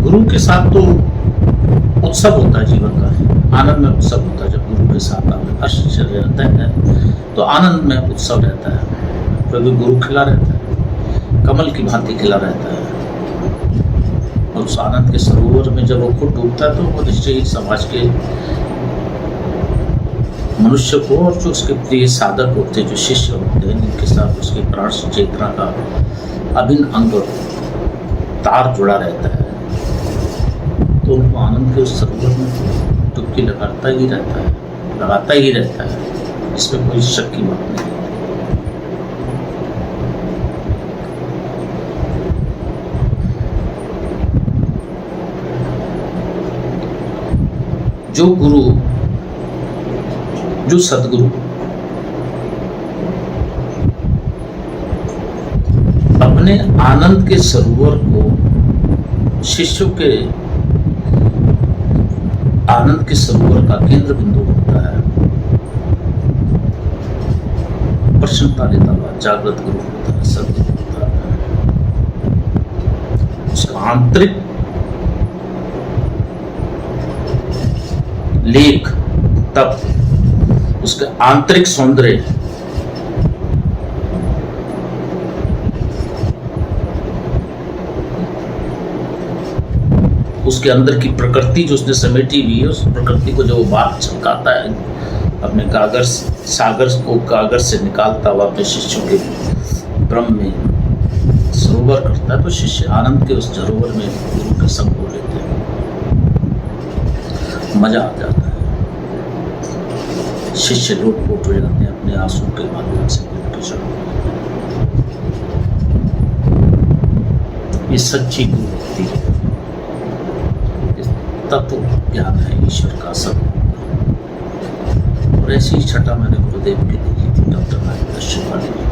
गुरु के साथ तो उत्सव होता है जीवन का, आनंद में उत्सव होता है। जब गुरु के साथ आप हर्ष चले रहते हैं तो आनंद में उत्सव रहता है, क्योंकि गुरु खिला रहता है, कमल की भांति खिला रहता है। और उस आनंद के सरोवर में जब वो खुद डूबता है तो वो निश्चय ही समाज के मनुष्य को और जो उसके प्रिय साधक होते हैं, जो शिष्य होते हैं, जिनके साथ उसकी प्राण चेतना का अभिन्न अंग तार जुड़ा रहता है, तो उनको आनंद के उस सरोवर में डुबकी लगाता ही रहता है, इसमें कोई शक की बात नहीं। जो गुरु, जो सदगुरु अपने आनंद के सरोवर को शिष्यों के आनंद के सरोवर का केंद्र बिंदु होता है, प्रसन्नता देता हुआ जागृत गुरु होता है, सदगुरु होता है। उसका आंतरिक लेख, तब उसका आंतरिक सौंदर्य, उसके अंदर की प्रकृति जो उसने समेटी हुई है, उस प्रकृति को जो वो बाहर छलकाता है, अपने सागर को कागर से निकालता हुआ अपने शिष्यों के ब्रह्म में सरोवर करता है, तो शिष्य आनंद के उस सरोवर में गुरु के संग हो लेते हैं, मजा आ जाता है। शिष्य लोटपोट हो जाते हैं अपने आंसू के माध्यम से गुरु के चरणों में। ये सच्ची गुरु भक्ति है, तत्व ज्ञान है ईश्वर का सब। और ऐसी छटा मैंने गुरुदेव की देखी थी, डॉक्टर नागेंद्र शिवानी की।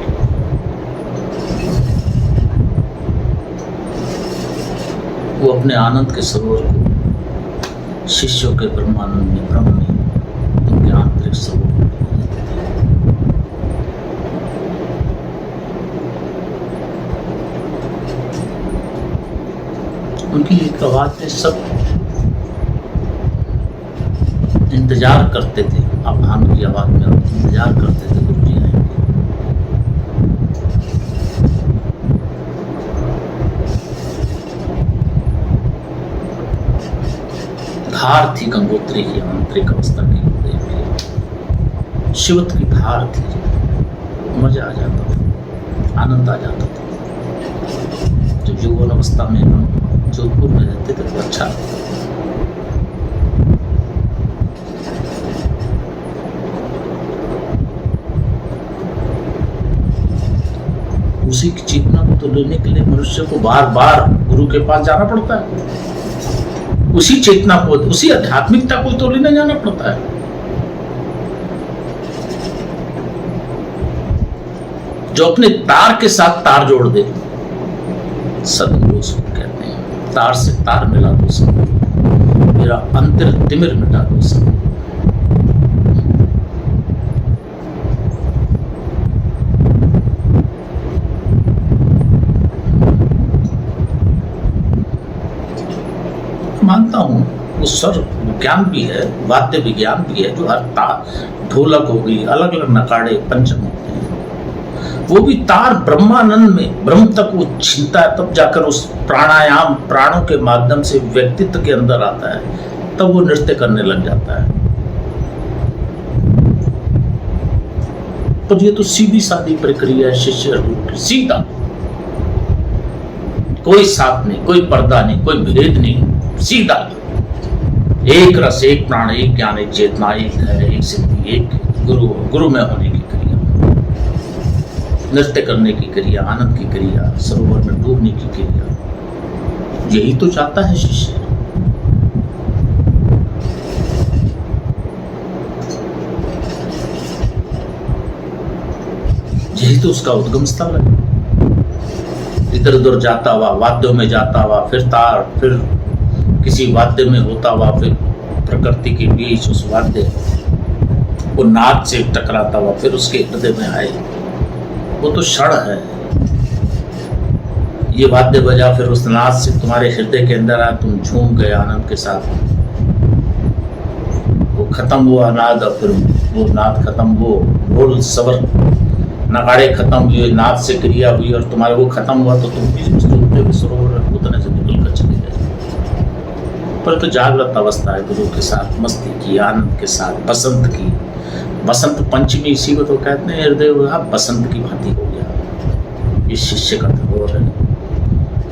वो अपने आनंद के सरोवर को शिष्यों के ब्रह्मानंद में, ब्रह्म में, उनके आंतरिक सरोवर में देते थे। उनकी एक आवाज में सब इंतजार करते थे, आह्वान की आवाज में इंतजार करते थे गुरु जी आएंगे। धार थी गंगोत्री की आंतरिक अवस्था की, गुरुदेव की शिवत की धार थी। मजा आ जाता था, आनंद आ जाता था। जब यौवन अवस्था में हम जोधपुर में रहते थे तो अच्छा लगता था। उसी की चेतना को तो लेने के लिए मनुष्य को बार बार गुरु के पास जाना पड़ता है। उसी चेतना को, उसी आध्यात्मिकता को तो लेने जाना पड़ता है। जो अपने तार के साथ तार जोड़ दे, सदगुरु उसको कहते हैं। तार से तार मिला दो सदगुरु, मेरा अंतर तिमिर मिटा दो सदगुरु। मानता हूँ वो स्वर विज्ञान भी है, वाद्य विज्ञान भी है, जो हर तार, ढोलक हो गई, अलग अलग नकाड़े पंचम होते हैं, वो भी तार ब्रह्मानंद में ब्रह्म तक वो छीनता है, तब जाकर उस प्राणायाम, प्राणों के माध्यम से व्यक्तित्व के अंदर आता है, तब वो नृत्य करने लग जाता है। पर ये तो सीधी सादी प्रक्रिया है शिष्य की, सीधा, कोई साथ नहीं, कोई पर्दा नहीं, कोई भेद नहीं, सीधा एक रस, एक प्राण, एक ज्ञान, एक चेतना, एक है, एक सिद्धि, एक गुरु में होने की क्रिया, नृत्य करने की क्रिया, आनंद की क्रिया, सरोवर में डूबने की क्रिया, यही तो चाहता है शिष्य। यही तो उसका उद्गम स्थल है। इधर उधर जाता हुआ, वाद्यों में जाता हुआ, फिर तार, फिर किसी वाद्य में होता हुआ, फिर प्रकृति के बीच उस वाद्य को नाद से टकराता हुआ, फिर उसके हृदय में आए, वो तो क्षण है। ये वाद्य बजा, फिर उस नाद से तुम्हारे हृदय के अंदर आया, तुम झूम गए आनंद के साथ। वो खत्म हुआ नाद, और फिर वो नाद खत्म, वो ढोल सवर नगाड़े खत्म हुए, नाद से क्रिया हुई और तुम्हारे वो खत्म हुआ, तो तुम भी उस डूबते हुए सरोवर उतने से निकल कर चले गए। पर तो जागृत अवस्था है गुरु के साथ, मस्ती की, आनंद के साथ, बसंत की, बसंत पंचमी इसी को तो कहते हैं। हृदय बसंत की भांति हो गया। ये शिष्य का धरोहर है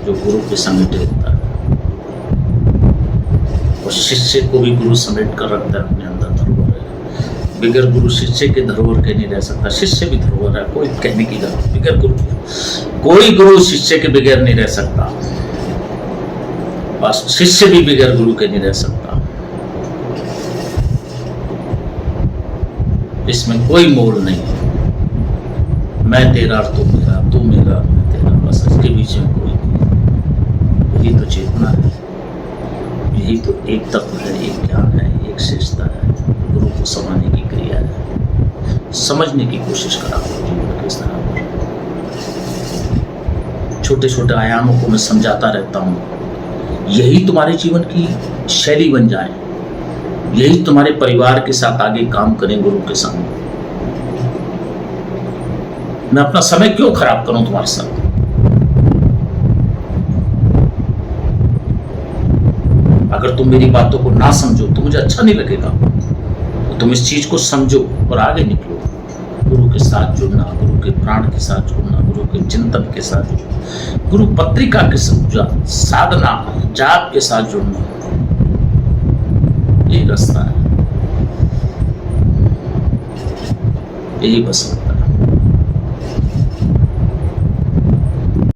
जो गुरु के समेटे होता है, और शिष्य को भी गुरु समेट कर रखता है अपने अंदर। धरोहर है, बिगर गुरु शिष्य के धरोहर के नहीं रह सकता। शिष्य भी धरोहर है, कोई कहने की गलत, बिगर गुरु कोई गुरु शिष्य के बगैर नहीं रह सकता, बस शिष्य भी बिगर गुरु के नहीं रह सकता। इसमें कोई मोल नहीं है, मैं तेरा और तू मेरा, तू मेरा मैं तेरा, बस इसके बीच में कोई नहीं। यही तो चेतना है, यही तो एक तत्व है, एक ज्ञान है, एक शेषता है। गुरु को समझने की क्रिया है, समझने की कोशिश करा जीवन के स्तर पर। छोटे छोटे आयामों को मैं समझाता रहता हूँ, यही तुम्हारे जीवन की शैली बन जाए, यही तुम्हारे परिवार के साथ आगे काम करें गुरु के संग। मैं अपना समय क्यों खराब करूं तुम्हारे साथ? अगर तुम मेरी बातों को ना समझो तो मुझे अच्छा नहीं लगेगा। तो तुम इस चीज को समझो और आगे निकलो। गुरु के साथ जुड़ना, गुरु के प्राण के साथ जुड़ना, गुरु के चिंतन के साथ जुड़ना, गुरु पत्रिका के साथ, साधना जाप के साथ जुड़ना, यही रास्ता है, यही बस।